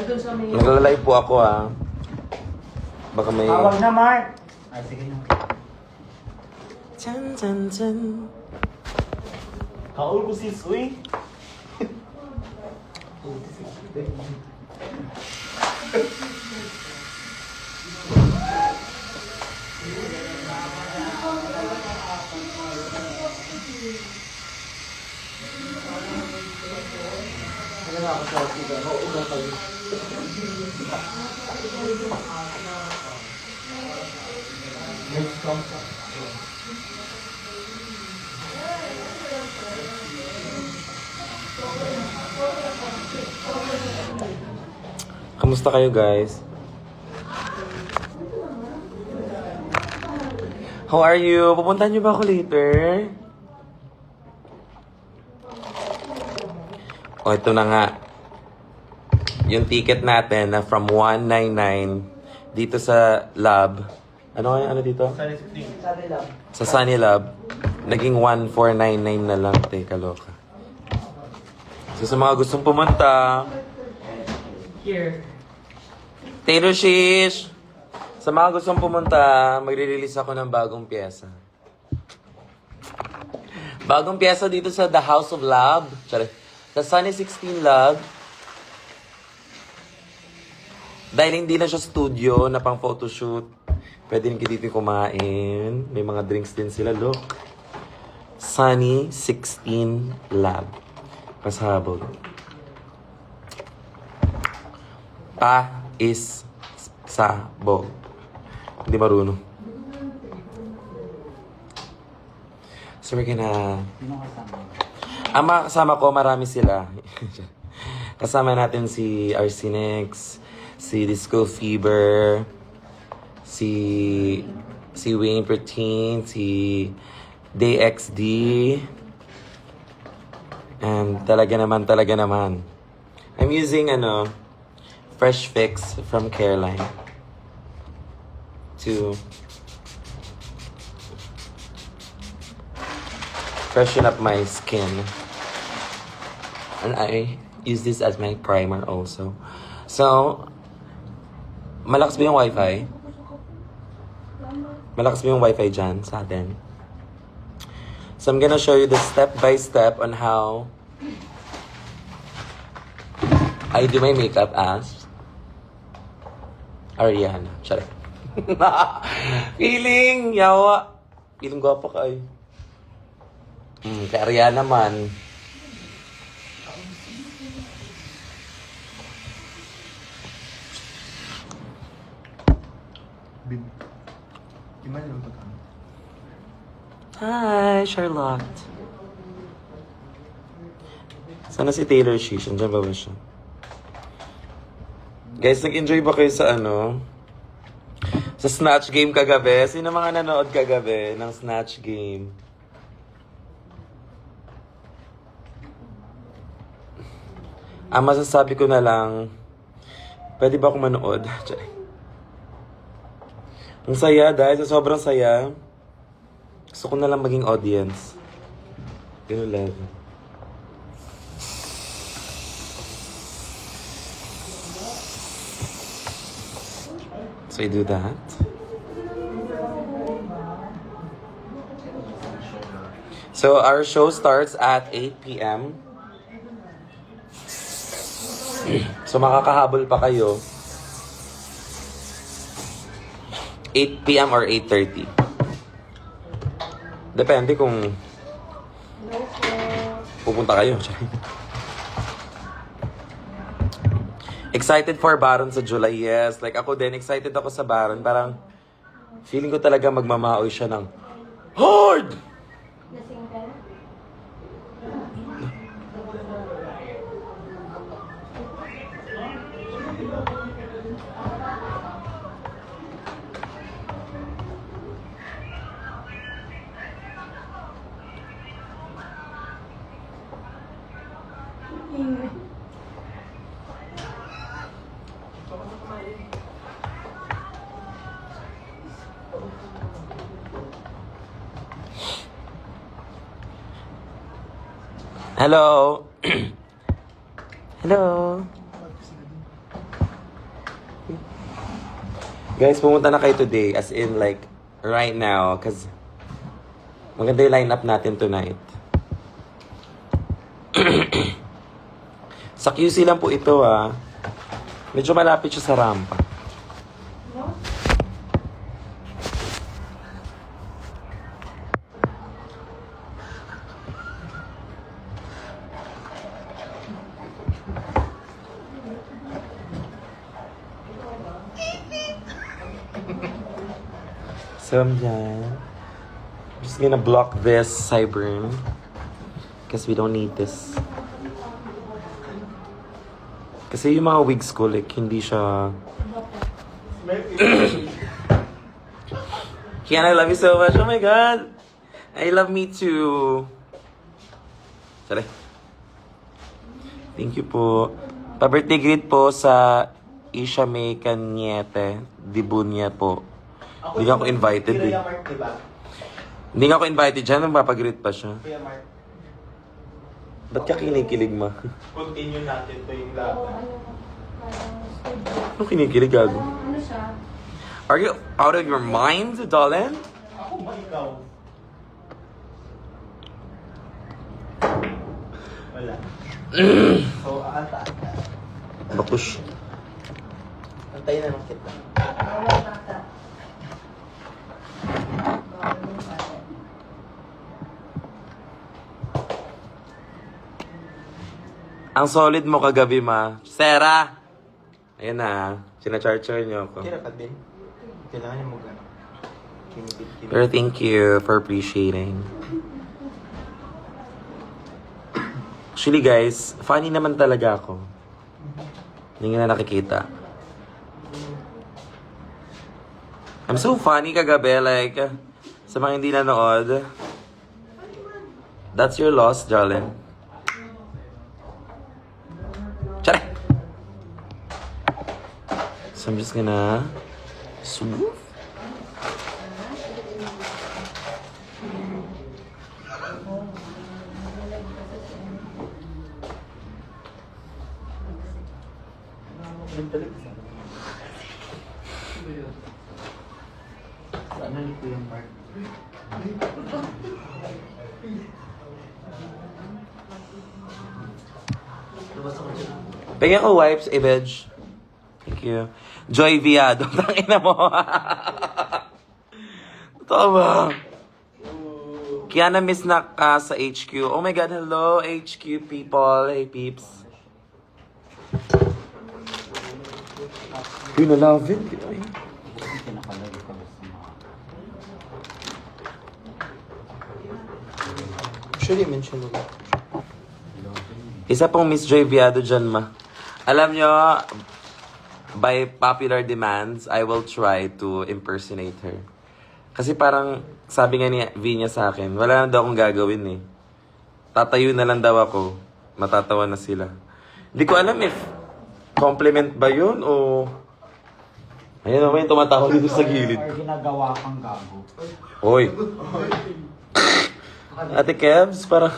Naglalay po ako Baka may... Tawag na, Mark! Ay, sige na. Chan, chan, chan. Kaul ko si Sui. Kamusta kayo, guys? How are you? Pupuntahan niyo ba ako later? O, ito na nga. Yung ticket natin na from 199 dito sa lab. Ano dito? Sunny Lab. Sa Sunny Lab. Naging 1499 na lang. Teka, loka. So, sa mga gustong pumunta, Here. Taylor Shish! Sa mga gustong pumunta, magre-release ako ng bagong pyesa. Bagong pyesa dito sa The House of Lab. Sa Sunny 16 Lab. Dahil hindi na siya studio na pang photoshoot, pwede rin dito kumain. May mga drinks din sila, look. Sunny 16 Lab. Pasabog. Is sabog. Hindi marunong. So we're gonna... kasama ko, marami sila. Kasama natin si Arsenex, si Disco Fever, si Wayne Pertine, si DXD, and talaga naman. I'm using Fresh Fix from Careline to freshen up my skin. And I use this as my primer also. So, malakas ba yung wifi? Malakas ba yung wifi dyan sa atin? So, I'm gonna show you the step-by-step on how I do my makeup as Ariana. Sorry. Feeling, yawa. Feeling gwapo ka ay. Kay Ariana man. Hi, Charlotte. Sana si Taylor Shish? Andiyan ba siya? Guys, nag-enjoy ba kayo sa sa Snatch Game kagabi? Sino mga nanood kagabi ng Snatch Game? Masasabi ko na lang, pwede ba akong manood? Ang saya dahil sa sobrang saya, gusto ko na lang maging audience. Ganun lang. So I do that. So our show starts at 8 p.m. So makakahabol pa kayo. 8 p.m. or 8:30. Depende kung pupunta kayo. Excited for Baron sa July, yes. Like ako din, excited ako sa Baron. Parang feeling ko talaga magmamaoy siya ng hard! Lasing ka? Hello. Hello. Guys, pumunta na kayo today. As in, like, right now. Cause, maganda yung lineup natin tonight. Sa QC lang po ito, ah. Medyo malapit siya sa rampa. So, yeah. I'm just gonna block this sideburn. Because we don't need this. Kasi yung mga wigs ko, like, hindi siya... Kian, I love you so much. Oh my God! I love me too. Sorry. Thank you po. Pa-birthday greet po sa Isha May Cañete. Dibunya po. Hindi nga ako invited eh. Kuya Mark, diba? Hindi nga ako invited dyan. Magpapagreet pa siya. Kuya Mark. Ba't ka kinikilig, ma? Continue natin to yung laban. Ano kinikilig, gago? Ano siya? Are you out of your mind, Dolan? Ako ba ikaw? Wala. So, ata. Bakush. Antayin na lang kita. Bawal bata. Bawal yung bata. Ang solid mo kagabi, ma. Sarah! Ayan na, sinacharger niyo ako. Kira ka din. Kailangan niya mag-ano. Kinipit-kinipit. Pero thank you for appreciating. Actually guys, funny naman talaga ako. Hindi nga na nakikita. I'm so funny kagabi, like, sa mga hindi nanood. That's your loss, darling. Tara! So I'm just gonna swoop. Ano ni Kuya Mark? Labas ako dyan. Pagyan ko wipes, Ibej. Thank you. Joy Viado. Tangina mo. Totoo ba? Kiana miss na ka sa HQ. Oh my God, hello HQ people. Hey peeps. Yun na love it. Actually, mention mo ba? Isa pong Miss Joy Viado dyan, ma. Alam nyo, by popular demands, I will try to impersonate her. Kasi parang, sabi nga ni V niya sa akin, wala na daw akong gagawin eh. Tatayo na lang daw ako. Matatawa na sila. Hindi ko alam if compliment ba yun o... Ayun naman yung tumatawa dito sa gilid ko. Ginagawa kang gago. Hoy! Ate Kebs, parang...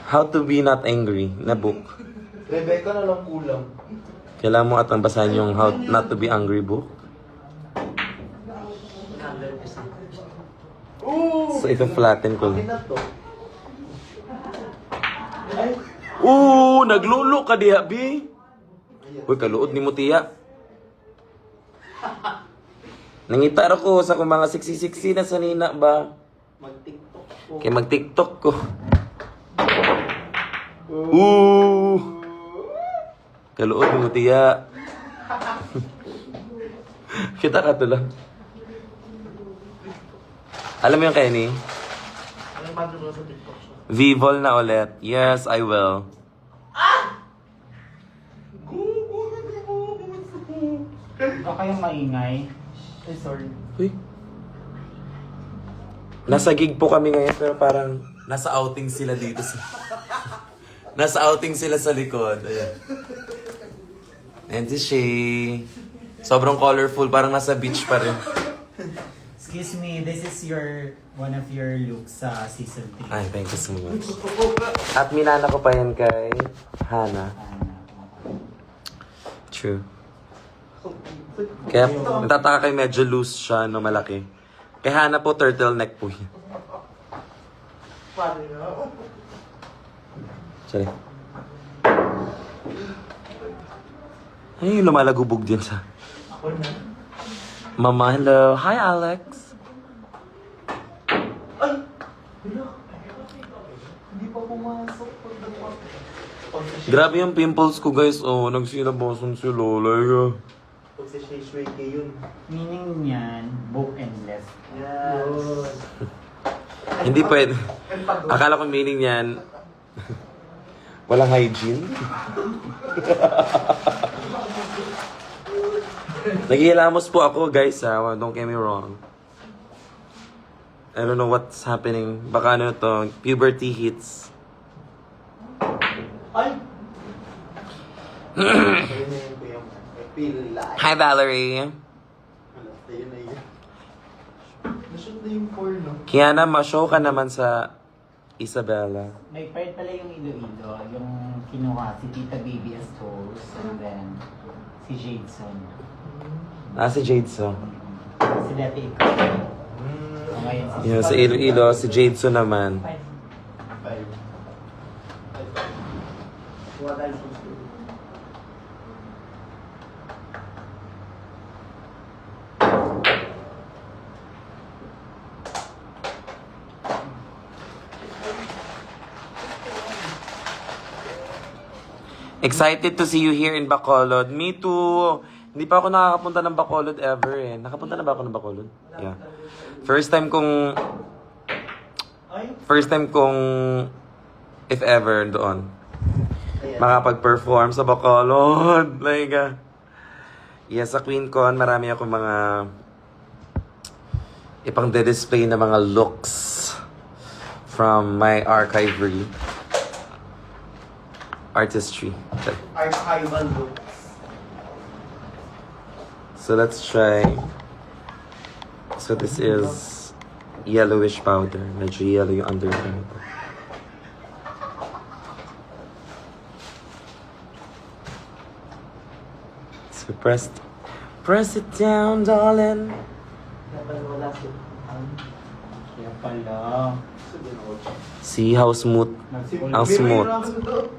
How to be not angry na book. Rebecca na lang kulang. Kailangan mo atang basahin yung How Not to Be Angry book. 100%. Ooh! So, ito flatten ko Akin lang. na to. Ay! Naglulo ka diha, B. Uy, kaluod ni mo, tiya. Nangitar ako sa kung mga siksi-siksi na sanina ba. Mag-tiktok ko. Kaya mag-tiktok ko. Ooh! Kaluod ni mo, tiya. Kita ka to lang. Alam mo yung Kenny? Anong maduro sa TikTok siya? V-Vol na ulit. Yes, I will. Baka kayong maingay. Ay, sorry. Uy. Nasa gig po kami ngayon pero parang nasa outing sila dito sa... nasa outing sila sa likod. Ayan. And si Shay. Sobrang colorful. Parang nasa beach pa rin. Excuse me, this is one of your looks sa season 3. Ay, thank you so much. At minana ko pa yan kay Hana. True. Kaya natataka kayo medyo loose siya, no, malaki. Kay Hana po, turtleneck po yan. Paano nga? Sorry. Ano yung lumalagubog din sa... Ako na. Mama, hello. Hi, Alex. Ay! Wala. Hindi pa pumasok. Grabe yung pimples ko, guys. Oh, nagsilabasan si Lola. Pag sa Shay yun. Meaning niyan, book endless. Yes. Hindi pwede. Akala ko meaning yan. Walang hygiene. Naghihilamos po ako, guys. Don't get me wrong. I don't know what's happening. Baka ano to, puberty hits. Ay! Ayun na yun ko yung I feel like. Hi, Valerie. Wala, ayun na yun. Nashoot na yung porno. Kiana, ma-show ka naman sa Isabela. May part pala yung Iloilo, yung kinuha si Tita Baby as host, and then si Jadeson. Si Jadeson. Si dati ikaw. So, ngayon si Yun, sa Iloilo, si Jadeson naman. Five. What else was good? Excited to see you here in Bacolod. Me too. Hindi pa ako nakakapunta ng Bacolod ever eh. Nakapunta na ba ako ng Bacolod? Yeah. First time kong, if ever, doon. Ayan. Makapag-perform sa Bacolod. Like, yes, sa QueenCon, marami ako mga ipang de-display na mga looks from my archivery. Artistry. Archival looks. So let's try. So this is yellowish powder. Medyo yellow yung undertone. So press it down, darling. Dapat wala si Kaya pala. See how smooth. Ang smooth.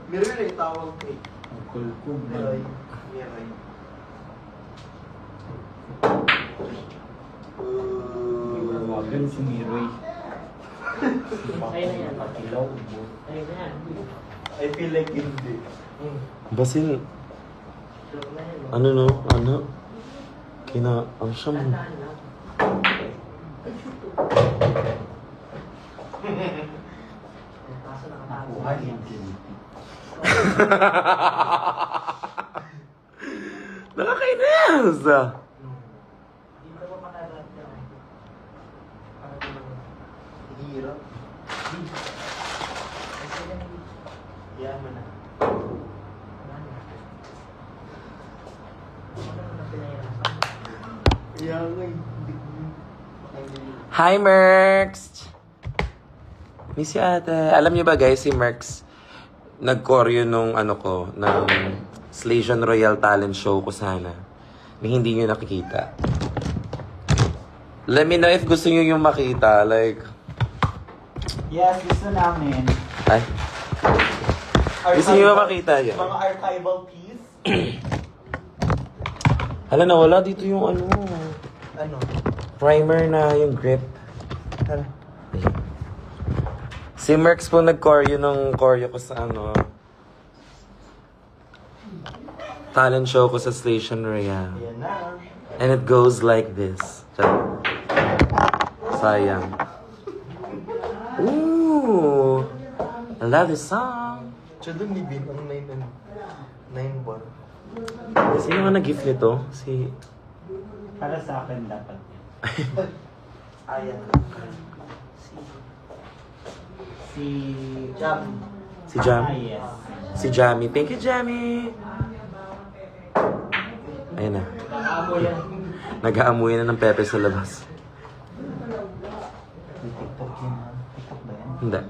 Mirror na yung tawag ko eh. Ang kulkub. Miroy. Miroy. Wagan si Miroy. Ayun na yan. Pakilaw. Ayun na yan. I feel like hindi. Basin, Sure na yan. ano no? Ano? Ang siya mo. Tandaan lang. Kaso nakatago. Nakuha yung kiniti. Nakakainis! Dito mo pakarap yan. Hirap. Kasi yan ang Yaman na. Yaman. Hi, Merx! Miss si ate. Alam niyo ba guys, si Merx, nag-choreo nung ng Slation Royal Talent Show ko sana. May hindi niyo nakikita. Let me know if gusto niyo yung makita. Like, Yes, gusto namin. ay, gusto niyo ba makita yan? Mga archival piece. Hala, nawala dito yung Ano? primer na yung grip. Tara. Si Merx po nag-choreo nung choreo ko sa talent show ko sa Station Royal. Ayan na. And it goes like this. Sayang. Ooh! I love this song. Siya doon ni Bin ang 9 bar. Sino nga nag-gift nito? Si... Para sa akin dapat yan. Ayan. Si... Jam. Si Jam. Yes. Si Jamie. Thank you, Jamie! Ayun na. Amo yan. Nag-aamuyan na ng pepe sa labas. May TikTok yun ha? TikTok ba yan? Hindi.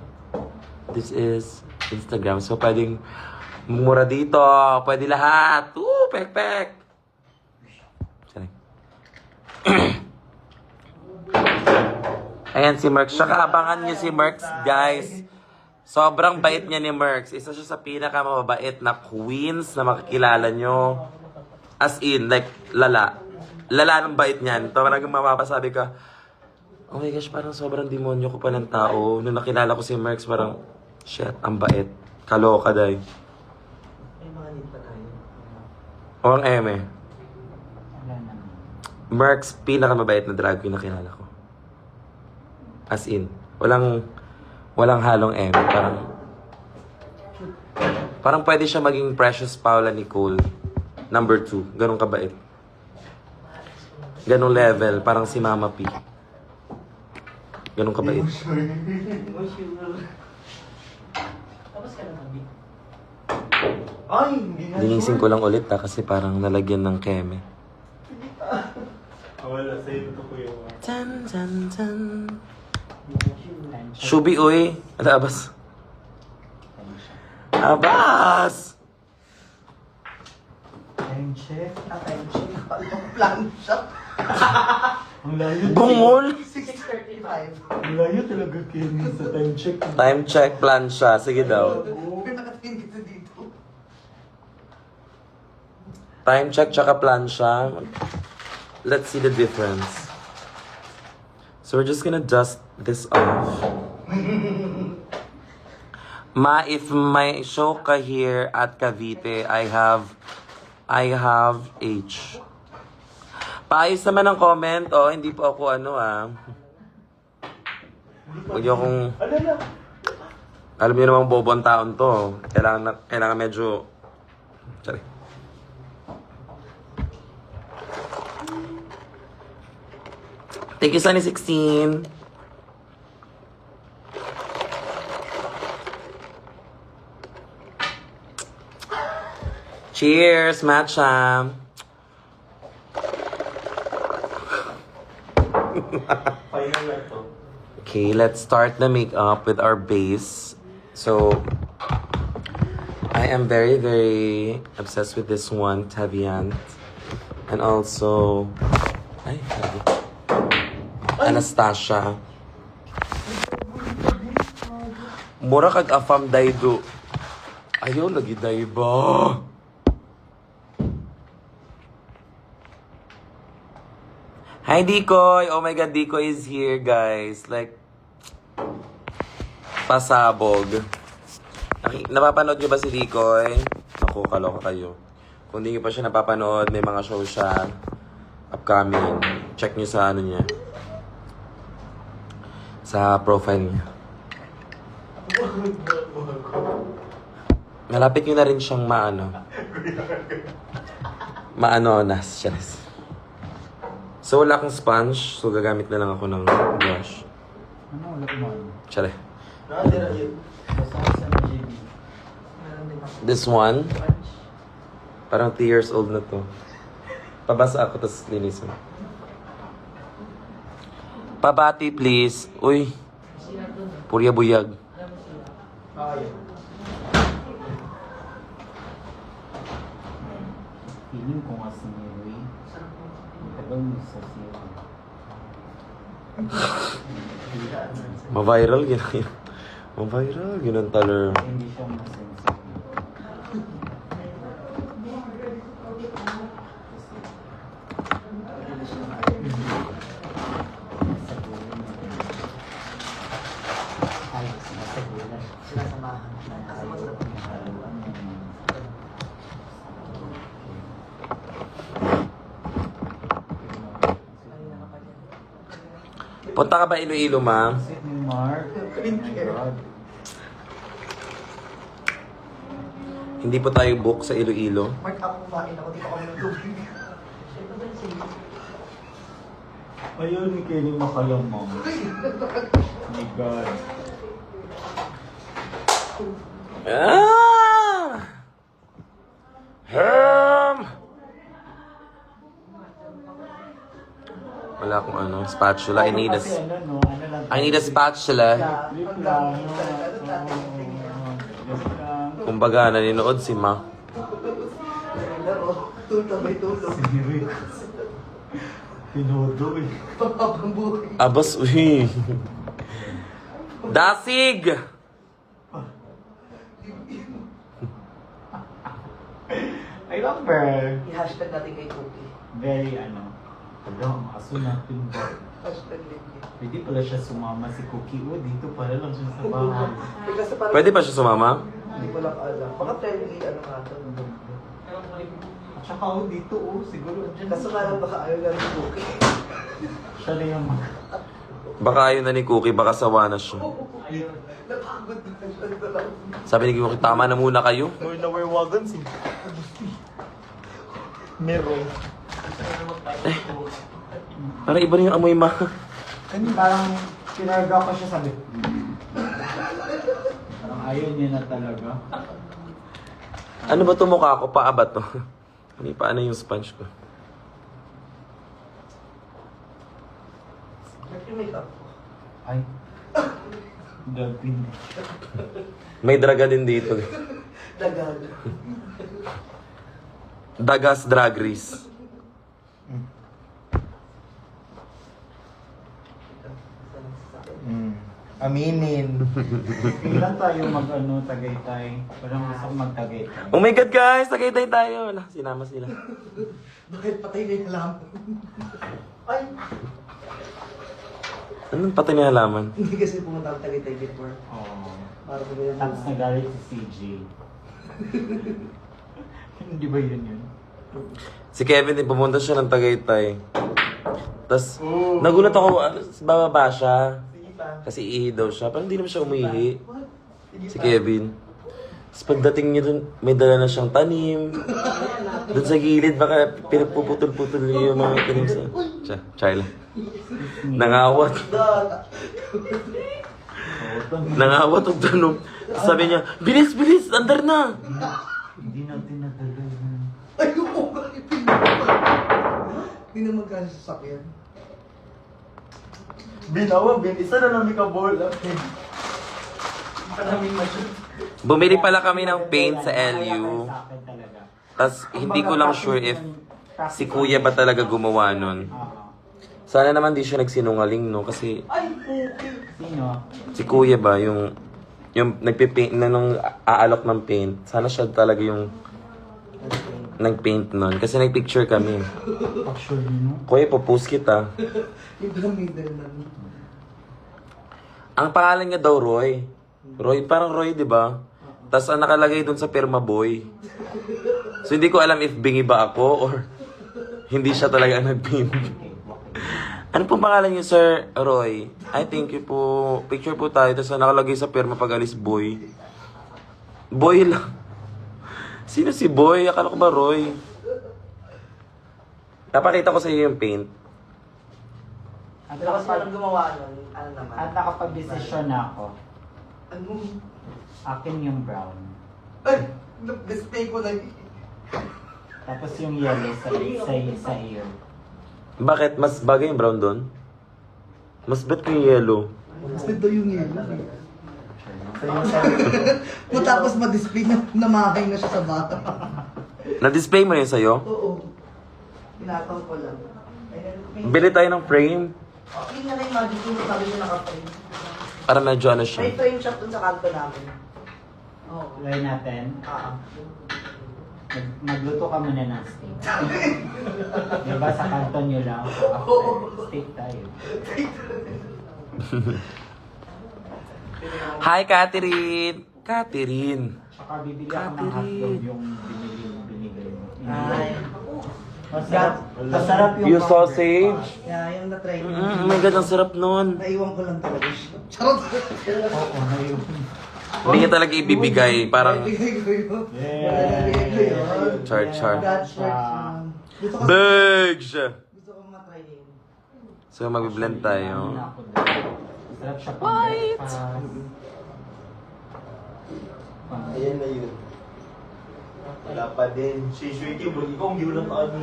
This is Instagram. So, pwedeng mura dito. Pwede lahat. Pek-pek. Ayan si Merx. Tsaka abangan niyo si Merx, guys. Sobrang bait niya ni Merx. Isa siya sa pinakamababait na queens na makikilala nyo. As in, like, lala. Lala ng bait niyan. Talagang mapapasabi ka, oh my gosh, parang sobrang demonyo ko pa ng tao. Nung nakilala ko si Merx, parang, shit, ang bait. Kaloka, day. May mga need pa tayo. O ang eme. Wala naman. Merx, pinakamabait na drag queen na kilala ko. As in, walang halong eme. Parang pwede siya maging Precious Paula Nicole. Number 2. Ganun kabait. Ganun level. Parang si Mama P. Ganun kabait. Emotional. Tapos ka na, Mabi. Ay, hindi nga Linising ko lang ulit kasi parang nalagyan ng keme. Wala, sa'yo ito ko yung... Tan, tan, tan. Time check. Shubi, uy. Alabas. Time check. Abas! Time check. Time check. Walang plan siya. Ang layo. Bungol! 6:35. Ang layo talaga kayo sa time check. Time check plan siya. Sige daw. Nakatingin dito dito. Time check tsaka plan siya. Let's see the difference. So we're just gonna dust this off. Ma, if may show ka here at Cavite, I have H. Paayos naman ang comment. Oh, hindi po ako Huwag niyo akong... Alala. Alam niyo namang bobong taon to. Kailangan medyo... Sorry. Thank you, Sunny 16. Cheers, matcha. Final na to. Okay, let's start the makeup with our base. So, I am very, very obsessed with this one, Taviant. And also, Anastasia. Mura kag afam daydo. Ayaw, lagi dayba. Hi, Dikoy! Oh my God, Dikoy is here, guys. Like, pasabog. Napapanood niyo ba si Dikoy? Ako, kaloka kayo. Kung di niyo pa siya napapanood, may mga show siya upcoming. Check niyo sa ano niya. Sa profile niya. Malapit niyo na rin siyang maanonas. Yes. So, wala akong sponge. So, gagamit na lang ako ng brush. Ano ulit mo? Tsare. Nakatira yun. Basta ko sa GB. Meron din ako. This one, Punch. parang 3 years old na to. Pabasa ako, tapos linis mo. Pabati, please. Uy, Sila doon. purya buyag. Alam mo sila. Ay. Feeling ko nga si Mary. Sarap mo. Tagal mo sa siya. Ma-viral, yun. Ma-viral, yun ang taler. Hindi siya masensitive. Sinasamahan. Kasi masarap. Kanina ka pa dyan. Punta ka ba Iloilo, ma'am? Sit ni Mark. Oh my God. Hindi po tayo book sa Iloilo. Mark, ako kumain ako. Di pa kami ng tubig. Ito ba yung sila? Ayun, ni Kenny makalamang. Oh my God. Ah! Wala akong spatula. I need Kasi ano, no? Ano lang I need a spatula. Flip lang, no? Just lang. Kumbaga, nanonood si Ma. Laro. Tulog may tulog. Pinodo eh. Pagpapang buhay. Abas, uy. Dasig! I love her. I-hashtag natin kay Cookie. Very ano. Ano, ang aso natin ba? Hashtag Linky. Pwede pala siya sumama si Cookie. Oh, dito para lang siya sa bahay. Kasi parang Pwede pa siya sumama? hindi ko lang alam. Baka friendly, ano nga ito. At saka oh, dito oh, siguro dyan. Kaso nga lang baka ayaw lang ni Cookie. Siya na yung Baka ayaw na ni Cookie, baka sawa na siya. Napagod na siya. Sabi ni Cookie, tama na muna kayo. More na we're wagons eh. Meron. Parang iba na yung amoy ma. Parang pinarga ko siya sabi. Parang ayaw niya na talaga. Ano ba ito mukha ko? Paa ba ito? Paano yung sponge ko? Ba't yung makeup ko? Ay. Dagpin. May draga din dito. Dagal. Dagas Drag Race. Aminin. Kailan tayo mag-ano, Tagaytay? Parang gusto ko mag-Tagaytay. Oh my God guys! Tagaytay tayo! Wala, sinama sila. Bakit patay na yung halaman? Ay! Anong patay na halaman? Hindi kasi pumunta ako Tagaytay before. Oo. Para ko yung Tapos nagalit si CJ. Hindi ba yun? Si Kevin din, pumunta siya ng Tagaytay. Tapos, nagulat ako, bababa siya. Sige pa. Kasi ihi daw siya. Parang hindi naman siya umihi. What? Sige Si pa. Kevin. Tapos pagdating niya dun, may dala na siyang tanim. Dun sa gilid, baka pinagpuputol-putol niya yung mga tanim sa... Charla. Nangawat. Nangawat ang tanong. Sabi niya, bilis, bilis, andar na. Hindi natin nadala yun. Ay, oo nga, hindi naman kasi sasakyan. Binawa, isa na lang may kabola. Maraming masyon. Bumili pala kami ng paint sa LU. Sa akin talaga. Tapos hindi ko lang sure if si kuya ba talaga gumawa nun. Oo. Sana naman di siya nagsinungaling, no? Kasi Ay, okay. Sino? si kuya ba, yung nagpipaint na nung aalok ng paint, sana siya talaga yung nagpaint nun. Kasi nagpicture kami. Actually, no? Kuya, popost kita. Yung middle na. Ang pangalan niya daw, Roy. Roy, parang Roy, di ba? Tapos ang nakalagay dun sa Perma Boy. So hindi ko alam if bingi ba ako or hindi siya talaga ang nag-paint. Ano pong pangalan niyo, Sir Roy? I thank you po. Picture po tayo. Tapos nakalagay sa Perma pag-alis, Boy. Boy lang. Sino si Boy? Akala ko ba Roy? Napakita ko sa iyo yung paint. At Lakas pa lang gumawa nun. Ano naman? At nakapag-desisyon na ako. Ano? Akin yung brown. Ay! Display ko na. Tapos yung yellow sa ear. Bakit? Mas bagay yung brown doon? Mas bet ko yung yellow. Mas nito yung yellow. Kung tapos ma-display na namaking na siya sa bata. Na-display mo yun sa'yo? Oo. Pinataw ko lang. Bili tayo ng frame. Yun nga na yung magic yung sabi niya naka-frame. Para medyo ano May siya. frame shop dun sa kanto namin. Oo. Try natin. Magluto ka muna ng steak. Diba sa kanton nyo lang? Steak tayo. Hi, Catherine! Catherine! Saka bibili ako ng hotdog yung binigay mo. Ay. Masarap yung Yung sausage. Yeah, yung na-try ko. Oh my God, ang sarap nun. Naiwan ko lang talaga siya. Charot! Oo, ngayon. Hindi niya talaga ibibigay. Parang, Bigay ko yun. Yeah. Bigay ko yun. char. God's works yun. Gusto ko Big siya! gusto ko matry yun. So, mag-blend tayo. Masarap siya pang breakfast. Ayan na yun. Wala pa din. Si Sweetie, bro, ikaw ang giulat ano.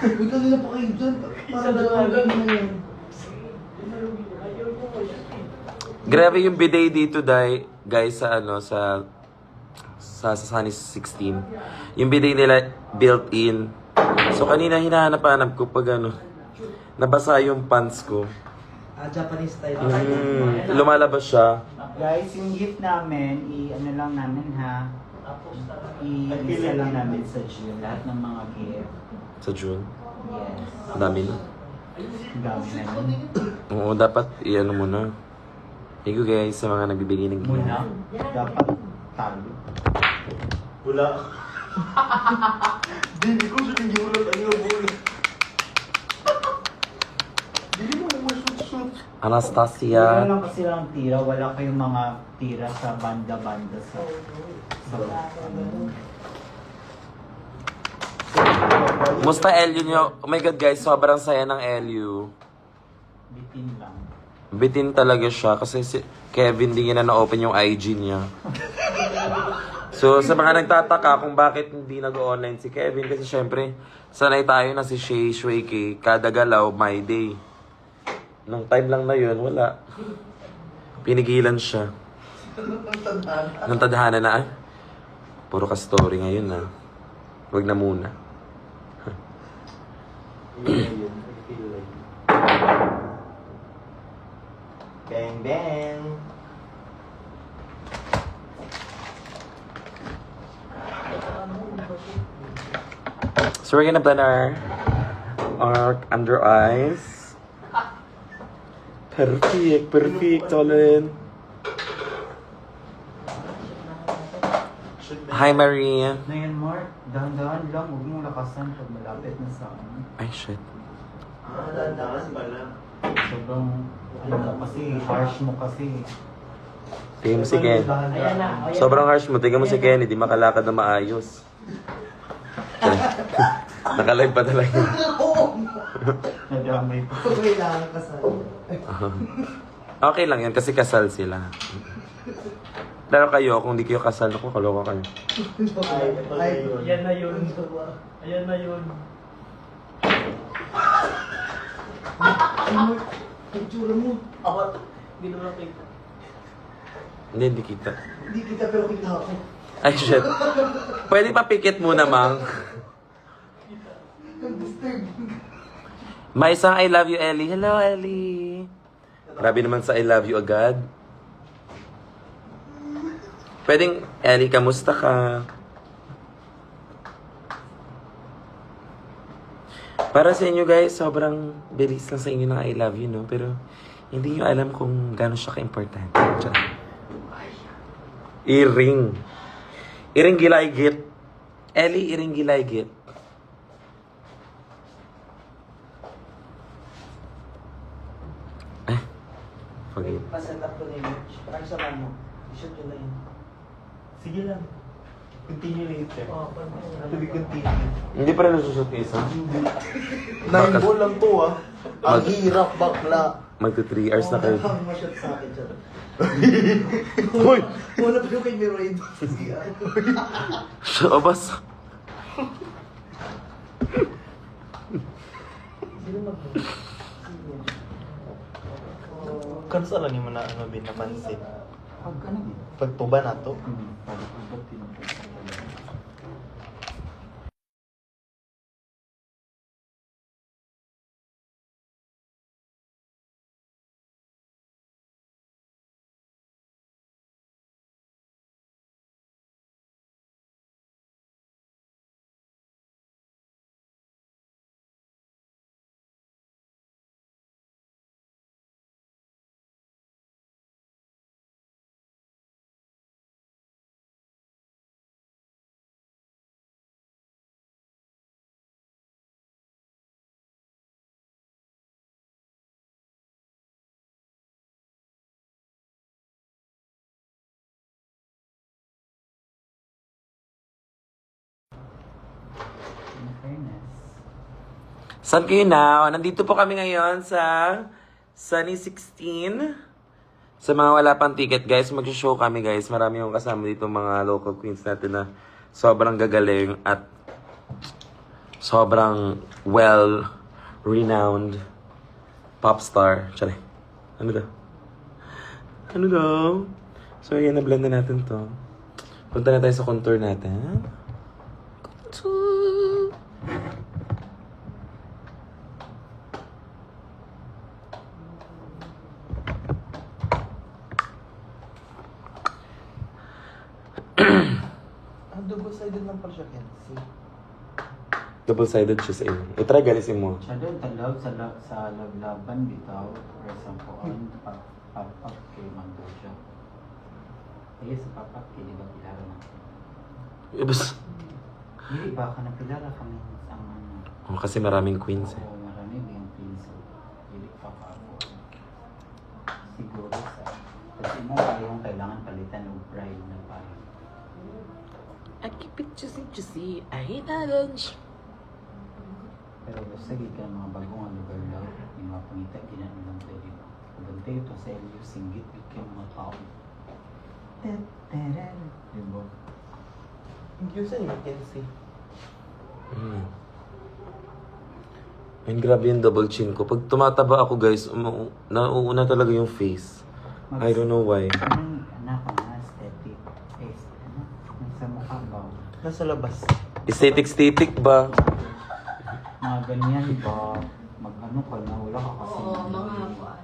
Uy, kanina pa kayo dyan. Parang dalawang lang na yun. Grabe yung bidet dito, guys, sa Sunny 16. Yung bidet nila built-in. So, kanina hinahanap-hanap ko pag Nabasa yung pants ko. Japanese style. Lumalabas siya. Guys, yung gift namin, ano lang namin ha, i-isa lang namin sa June, lahat ng mga gift. Sa June. Yes. Ang dami na. Ang dami namin. Oo, dapat i-ano muna. Thank you guys sa mga nagbibigay ng gift. Muna, dapat talo. Wala. Dili ko siya yung ulat. Ano yung ulat? Dili mo shoot. Anastasia. Wala lang kasi lang tira, wala kayong mga tira sa banda-banda sa... Musta LU nyo? Oh my God guys, sobrang saya ng LU. Bitin lang. Bitin talaga siya kasi si Kevin di niya na na-open yung IG niya. So sa mga nagtataka kung bakit hindi nag-online si Kevin kasi syempre sanay tayo na si Shay Shweke kada galaw my day. Nung time lang na yun, wala. Pinigilan siya. Nung tadhana na ay. Puro ka story ngayon na. Wag na muna. Yun. I feel like. Bang bang. So we're gonna blend our under eyes. Perfect, Olin. Hi, Maria. Na yan, Mark. Dahan-dahan lang. Huwag mong lakasan pag malapit na sa ano. Ay, shit. Dadaan pala. Sobrang, ano mo kasi, harsh mo kasi. Tingnan mo si Ken. Ayan na. Sobrang harsh mo. Tingnan mo si Ken. Hindi makalakad na maayos. Nakalive pa talaga. Nadamay pa. Kailangan kasal. Okay lang yan kasi kasal sila. Pero kayo, kung di kayo kasal, ako, kaloka kayo. Ay, Yan na yun. Ayan na yun. Ang tsura mo. Ako, hindi naman kita. Hindi kita. Hindi kita pero kita ako. Ay, shit. Pwede pa pikit muna, Mang. May isang I love you, Ellie. Hello, Ellie. Grabe naman sa I love you agad. Pwedeng, Ellie, kamusta ka? Para sa inyo guys, sobrang bilis lang sa inyo ng I love you, no? Pero hindi nyo alam kung gaano siya ka-importante. Diyan. Iring. Iring gilaygit. Ellie, iring gilaygit. Okay. Pa-set up ko na yun. Parang sa mo. I-shoot yun na yun. Sige lang. Continue later. To be Oh, continued. Hindi pa rin nasusot isa. 9 ball lang to ah. Ang hirap bakla. Magto 3 hours na kayo. Ang ma-shot sa akin siya. Hoy! Wala pa yung kay Miroid. Shabas. Sino mag- Kansa lang yung na ano binapansin. Pag ano eh. Pagtuba na to. Pag pagdating. In fairness. Saan kayo now? Nandito po kami ngayon sa Sunny 16. Sa mga wala pang ticket, guys, mag-show kami, guys. Marami yung kasama dito mga local queens natin na sobrang gagaling at sobrang well-renowned pop star. Tsari. Ano daw? Ano daw? So, yan, na-blend na natin to. Punta na tayo sa contour natin. Contour. double-sided lang pala siya, Kenzie. Double-sided siya sa inyo. I-try galisin mo. Siya doon, talaw sa laglaban bitaw. For example, papak kay Mando siya. Eh, sa papak kay di ba pilara na? Bas. Hindi ba ka na pilara kami sa ano? Oh, kasi maraming queens eh. Oo, marami yung pinso. Hindi pa ako. Siguro sa... Kasi mo kayong kailangan palitan ng bride na parang. I keep it juicy. I hate lunch. Pero basta ka mga bagong lugar daw, yung mga pangita, ginanilang pwede ba? Pagantay ito sa LU, singgit yung mga tao. Diba? Yung Yusan yung Kenzie. Ayun, grabe yung double chin ko. Pag tumataba ako guys, nauuna talaga yung face. I don't know why. Anong anak ka na aesthetic? Ano? Sa mukha ba? Nasa labas. Aesthetic ba? Mga ganyan ba? Mag-ano ka na, wala ka kasi. Oo, mga buwan.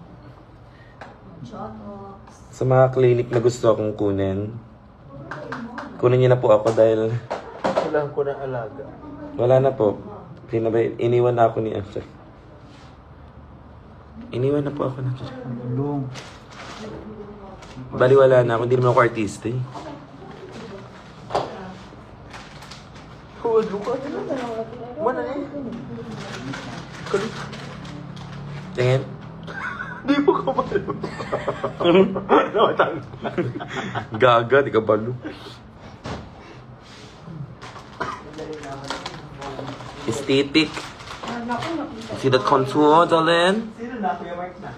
Chotox. Sa mga clinic na gusto akong kunin, kunin niyo na po ako dahil Kailangan ko ng alaga. wala na po. Iniwan na ako ni Asher. Iniwan na po ako na Asher. Lulong. Bali wala na ako, hindi naman ako artista eh. Huwag luka. Wala na eh. Tingin? Di mo ka malo. Gaga, di ka balo. Aesthetic. Naku, nakita. See that contour, darling? Sino na? Kuya Mark na.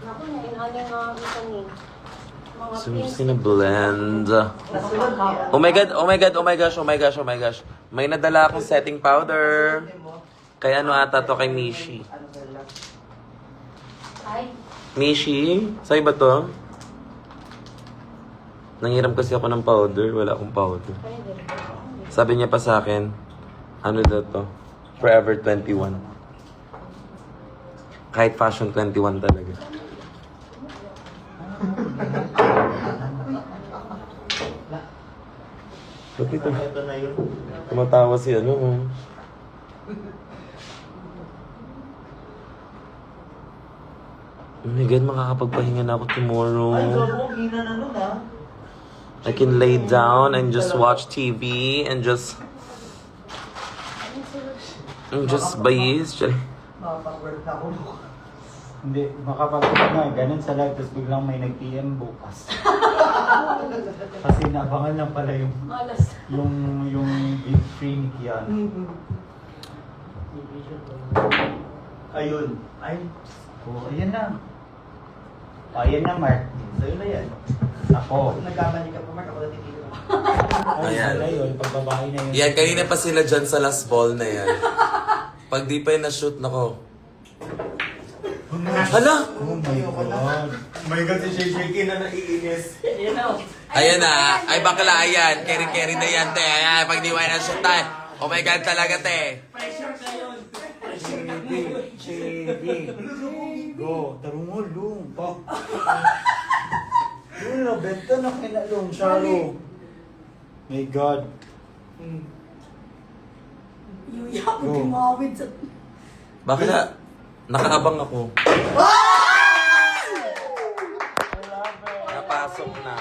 Naku, nainhan yung mga kita ni. Mga So, I'm pins. just gonna blend. Nasunod niya. Oh my god, oh my god, oh my gosh, oh my gosh, oh my gosh. May nadala akong setting powder. Kay ano ata to, kay Mishi. Ay, Mishi? Sa'yo ba to? Nangiram kasi ako ng powder. Wala akong powder. pwede. Sabi niya pa sa akin, ano daw to? Forever 21. Kahit fashion 21 talaga. Ba't ito? Ito na yun. Tumatawa si ano. Oh. Oh my God, makakapagpahinga na ako tomorrow. Ay, gago. Hina na nun ah. I can lay down and just watch TV and just bayis. Makapag-work na ako. Hindi, makapagod nga. Ganun sa live, tapos biglang may nag-PM bukas. Kasi naabangan lang pala Malas. yung big free ni Kian. Ayun. Ay, Oh, ayan na. Oh, ayan na, Mark. sa'yo na yan. Ako. Nagkamali ka pa, Mark. Ako na titilo. Ay, Ayan. pala yun. Pagbabae na yun. Yan, kanina pa sila dyan sa last ball na yan. Pag di pa yun na-shoot, nako. Hala! Oh my God. My God, si Shay Shay na naiinis. Ayan na. Ay, bakla, ayan. Keri-keri na yan, te. Ayan, pag di pa yun na-shoot tayo. Oh my God, talaga, te. Sige. Go. Tarungo, lung. Pa. Lung na, benta na kinalong. Sharo. My God. Yuya, Go. gumawid sa... Bakla, nakaabang ako. Napasok na.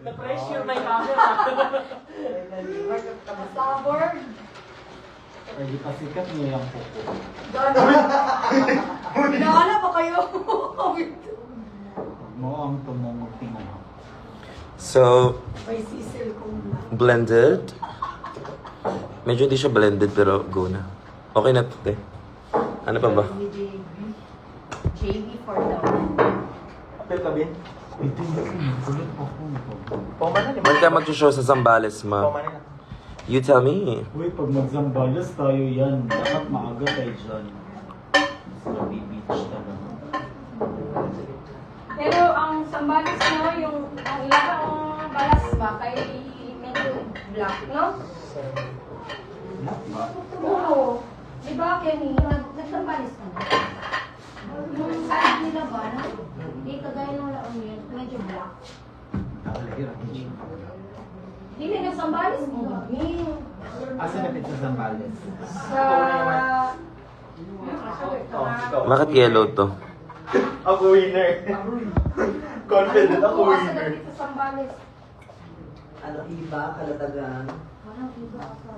Na-pressure na yung camera. Stubborn. Pwede pa sikat niyo yung puko. Pinakala pa kayo. Huwag mo ang tumungog tingnan ako. So, May sisil kong blended. Medyo hindi siya blended, pero go na. Okay na to, te. Ano pa ba? JB for the... Apel ka, Ben? Ito yung kulit ako. Pumana ni Ba't ka mag-show sa Zambales, ma? Pumana na. You tell me. Uy, pag magzambalas tayo yan, dapat maaga tayo dyan. Sa beach talaga. Pero ang Sambales no, yung ang ilang balas ba kay medyo black, no? Black ba? Oo. Di ba, Kenny, nag-Sambales ka na? Yung side nila ba, no? Hindi kagaya ng laon yun, medyo black. Nakalagay ang kitchen. Dili na Sambales mo. Asa na pizza sa Zambales? Sa... Bakit yellow to? Ako winner. Confident ako Asa na winner. dito sa Sambales. Ano, iba, kalatagan. Walang iba ako.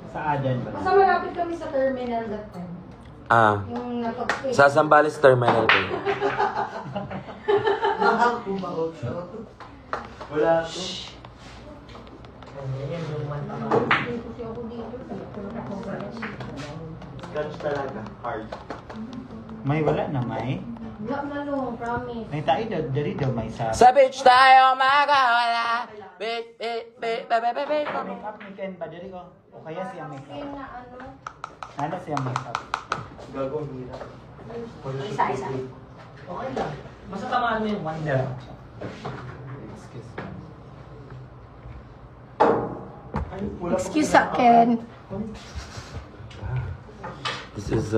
Sa Adan ba? Basta malapit kami sa terminal that time. Ah, Yung napag-stay. sa Zambales Terminal ko. Nakakumbaot siya. Wala ako. Dito siya ako dito. Scratch talaga. Hard. May wala na may. Wala na no, promise. May tayo dari daw may sa... Sa beach tayo magawala. Beach, beach, beach, beach, beach, beach. Make up ni Ken ba dari ko? O kaya siya make Skin up? na ano. Ano siya make up? Gago, hirap. Isa-isa. Okay lang. Basta tamaan mo yung wonder. Excuse me. Ay, wala pa Excuse sa Ken. This is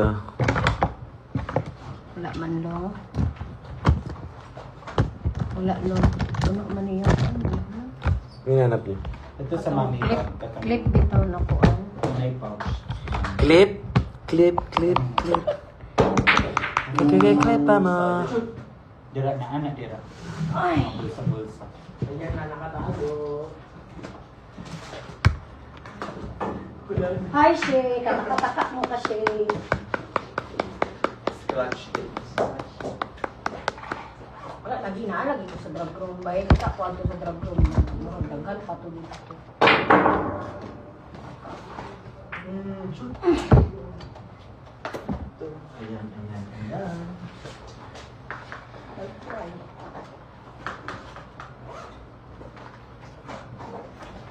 Wala man lo. Wala lo. Ano man niya? hinanap niyo. Ito sa mami ko. Clip bitaw na ko. May pouch. Clip, clip, clip, clip. Clip, clip pa mo. Dira na anak dira. Ay. Bulsa-bulsa. Ayan na nakatago. Hi, Shay. Kataka mo ka, Shay. Scratch din. Wala, lagi na. Lagi ko sa drug room. Bayan kita, kwanto sa drug room. Murag dagan pa to dito. Shoot. Ayan, ayan, ayan.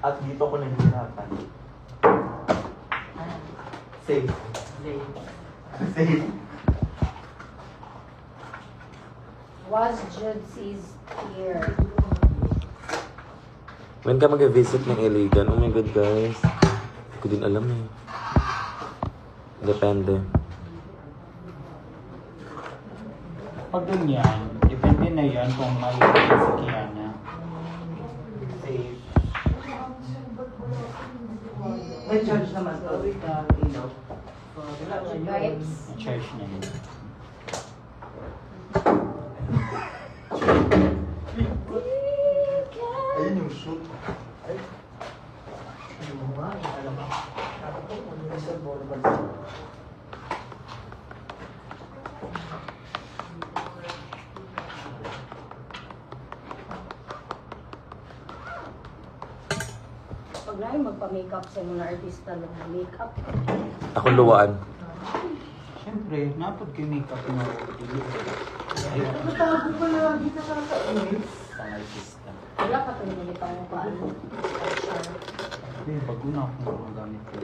At dito ko nahihirapan. Safe. Safe. Was Judsy's here? When ka mag-visit ng Iligan? Oh my God, guys. Hindi ko din alam eh. Depende. Pag dun yan, depende na yan kung maliit si Kiana. Safe. May charge naman to. Ilaw. Vibes. Church na yun. Ayun yung shoot. Ay. Ano ba? Alam mo. Dapat ko kung yung isang ball ba? Pag na magpa-makeup sa mga artista lang, makeup. Ako luwaan. Siyempre, napod kay makeup na Tago pa lagi ka sa kainis. pang artista. Wala pa ito nila pang paano. Uy, bago na akong mga gamit ko.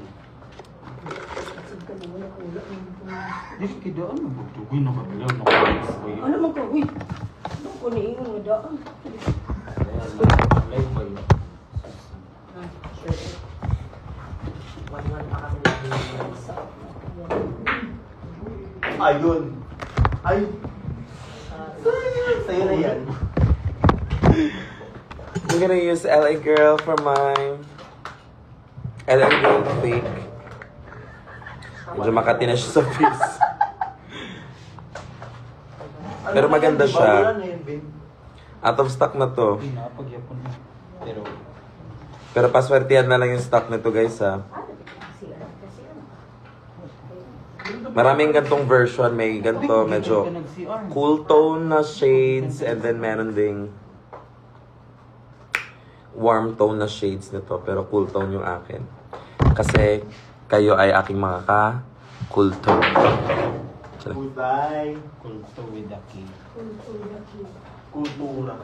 Kasi ka mo na kulo. Di kida ano, bugtugoy na kapilaw na kalis ko yun. Ano man ka? Uy! Ano ko na yung mga daan? Live ba yun? Ah, sure. One pa kami lagi. Ayun. Ay. Sa'yo na yan. I'm gonna use LA Girl for my LA Girl fake. Medyo makati na siya sa face. Pero maganda siya. Wala na yun, babe. Out of stock na to. Hindi na, pagyapon na. Pero paswertihan na lang yung stock nito, guys, ha. Maraming gantong version. May ganto, medyo cool tone na shades, and then meron ding warm tone na shades nito, pero cool tone yung akin. Kasi kayo ay aking mga ka-cool tone. Goodbye. Kulto with the key. Kultura.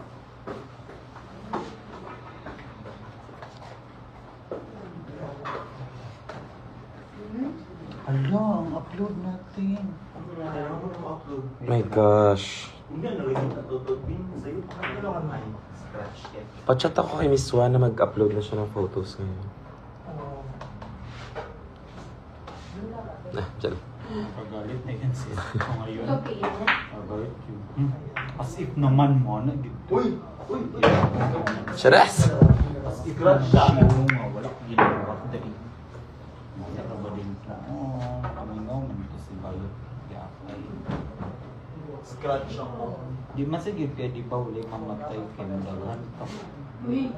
Hala, ang upload natin. Kailangan ko na upload. My gosh. Hindi na rin natutod din sa'yo. Kailangan may scratch it. Pachat ako kay Miss Juan na mag-upload na siya ng photos ngayon. Oh. Dyan. Pagalit na yan siya. O ngayon, Okay. pagalit yun. As if naman mo, na gito. Uy! Uy! Uy! Charas! As if naman siya mo nga, wala kang ginawa. Dali. Saka ba din ka? Oo, kamingaw man ito si Balot. Yakay. Scratch ako. Di masigit kaya di ba uli mamatay kay Mandalan ka. Uy.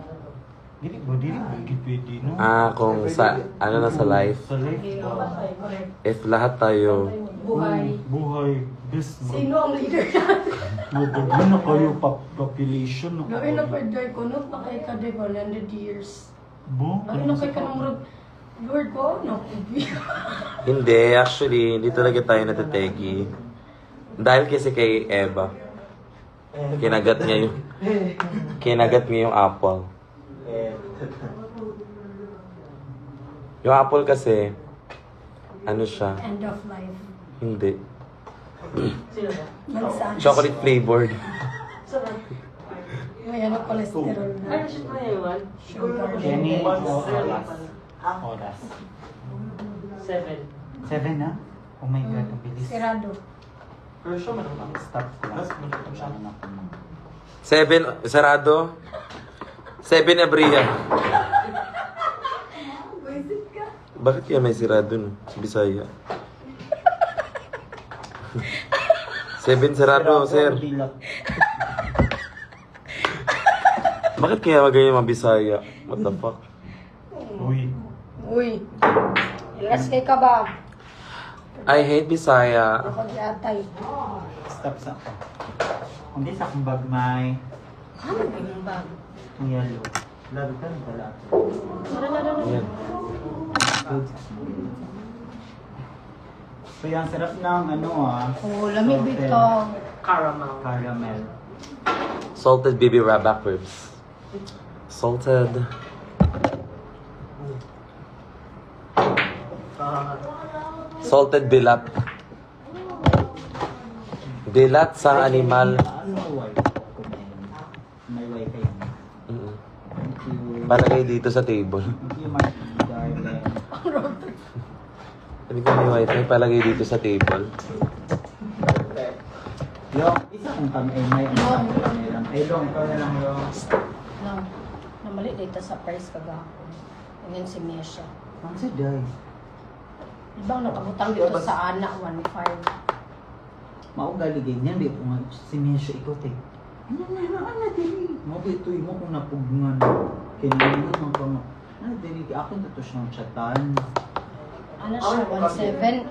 Dili ba, git pwede no? Kung sa, ano na sa life, Sa life ba? if lahat tayo, Buhay. Buhay, best mo. Sino ang leader yan? Magagano na kayo population. Gawin na pa dahil ko, no? Nakay ka, di ba, 100 years. Bo? Gawin na kay ka ng murag, Lord ko, no? hindi, actually, hindi talaga tayo natategi. Dahil kasi kay Eva, kinagat niya yung apple. Yung apple kasi, ano siya, End of life. hindi. Magsaan. Chocolate flavored. May ano, cholesterol na. Sugar. Jenny, oras. Oras. 7 na? Oh my God, ang bilis. Sirado. Pero siya man ang Stop lang. Mas manito siya. Ano ako mo? 7, sarado. 7 Abria. Visit ka. Bakit kaya may sirado no? Sa Bisaya. 7 sarado, sir. Bakit kaya ganyan mga Bisaya? What the fuck? Uy. Uy. Ilas kay ka ba? I hate Bisaya. Ako di atay. Stop sa ako. Hindi sa akong bag may Ano ba yung bag? ang yellow. Lalo ka na pala. Ayan. Good. So yan, sarap ng ano Oh, lamig salted bito. caramel. Salted baby back ribs. Salted. Salted bilat. Bilat sa animal. Ano wifi? May wifi yan. Mm-mm. Thank you. Palagay dito sa table. Thank you, my darling. Sabi ko may wifi, palagay dito sa table. Yung isa kong kami ay may ano lang. Ay, long, ikaw na lang yung No. Namali dito sa price kagahapon. Ngayon si Mesha. ang saday. Ibang nakabutang dito sa anak 1.5. Maugali ganyan, di ko nga si Misha ikaw te. Ano dili? Mabitoy mo kung napugngan. Kailangan mo kung ano dili ka akin to siyang chatan. Ano siya? 1.7.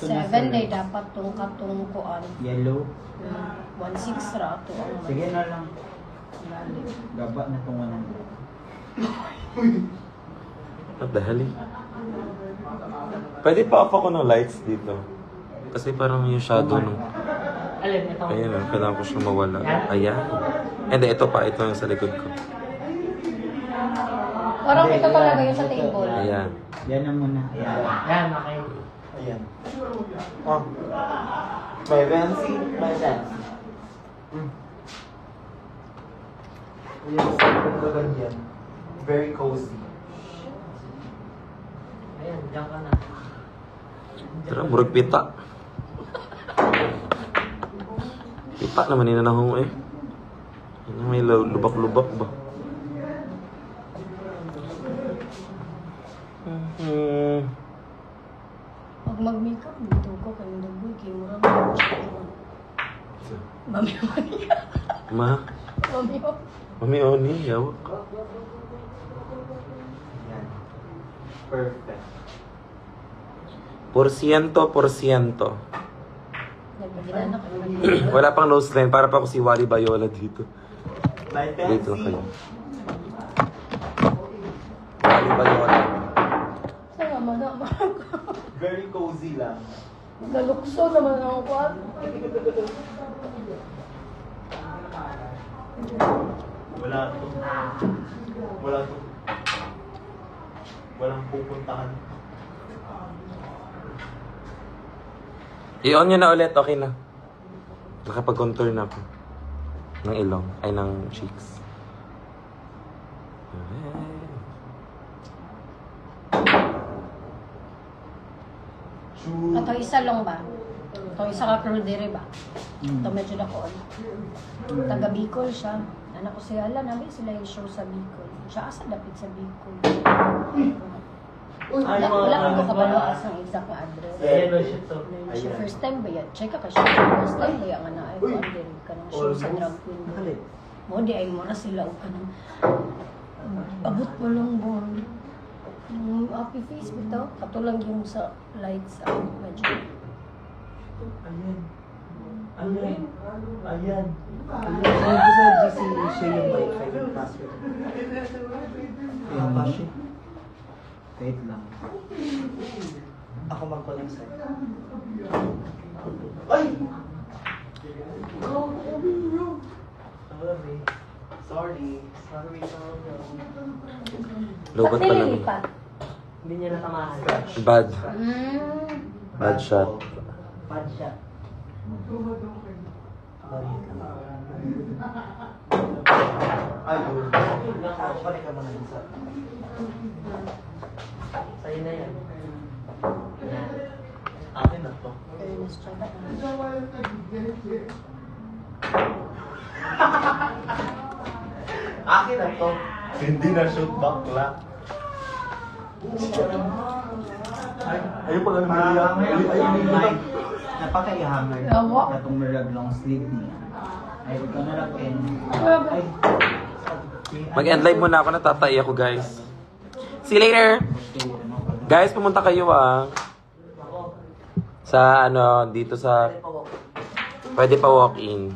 1.7 day dapat tong katong kuan. Yellow. 1.6 ra to ang Sige na lang. Gaba na tong 100. What the hell? Pwede pa off ako ng lights dito. Kasi parang yung shadow no. Ayan, kailangan ko siya mawala. Ayan. And ito pa, ito yung sa likod ko. Parang ito talaga yung sa table. Ayan. Yan na muna. Ayan. Ayan. Oh. May fancy. May fancy. Ayan, sa ganyan. Very cozy. Tara, murag pita. Pita naman yun na eh. Ano, may lubak-lubak ba? Pag mag-makeup, dito ko kay Ndoboy, kay Murang. Mami. Ma, Mami. mami Oni, yawak. Ayan. Perfect. Porsyento. Nagpagilala ka naman. Wala pang nose line, para pa ako si Wally Bayola dito. May Dito fancy. kayo. Wally Bayola. Saan naman Very cozy lang. Nalukso naman ang kuwan. Wala to. Wala to. Walang pupuntahan. I-on nyo na ulit, okay na. Nakapag-contour na ako. Ng ilong, ay ng cheeks. Ito isa lang ba? Ito isa ka crew dire ba? Ito medyo nakoon. Taga Bicol siya. Anak ko siya, ala namin sila yung show sa Bicol. Siya asa dapit sa Bicol. Wala ko kabalo asang exact na address. Ayan o siya to. Siya first time ba yan? Check ka siya. First time ba yan nga na ay wonder ka ng show sa drag queen. Mo di ay mo na sila o ka ng abot mo lang bon. Happy face bitaw. Katulang yung sa lights medyo. Ayan. Ayan. Ano sa GC siya yung wifi yung password? Ayan ba siya? Wait lang. Ako mag-connect sa'yo. Ay! Sorry. Sorry. Lobat Ba't pa lang. nililipat? Hindi niya natamaan. Bad. Mm. Bad shot. Bad shot. Ayun. Connect ka muna dun sa... Sa'yo na yan. Yan. Akin na to. Fairness check. Akin na to. Hindi na shoot bakla. Ayun pala naman Ay, napaka-i-hammer. Yawa. Itong mirag long sleeve niya. Ay, ito na lang pen. Ay. Mag-end live muna ako, natatay ako guys. See you later! Guys, pumunta kayo sa dito sa pwede pa walk-in.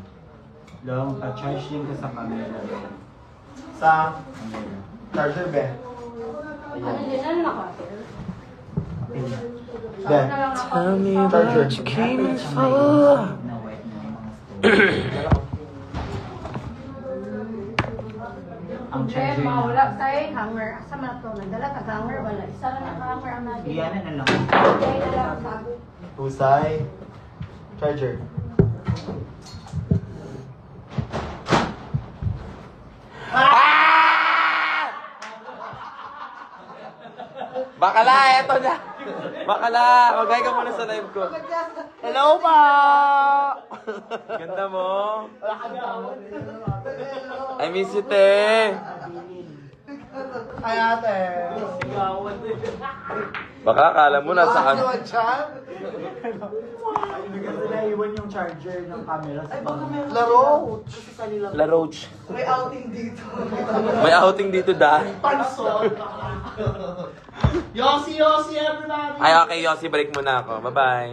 Long, pa-charge din ka sa camera. Sa Camera. charger be. Ano din? Ano naka? Be. Tell me what you came for. Na white na yung mga stone. Ang Hindi, charger na. mawala tayo hanger. Asa man ito? Nagdala ka hanger wala. Isa lang naka-hanger ang natin. Iyan na lang. Kaya na lang sabi. Husay. Charger. Bakala, eto na. Bakala, magay ka muna sa live ko. Hello pa! Ganda mo. I miss you, te. Ay ate. Baka akala mo nasaan. Kasi naiwan yung charger ng camera sa Laro. La Roach. May outing dito. May outing dito dahil. Pansot. Yossi, everybody! Ay, okay, Yossi, balik muna ako. Bye-bye.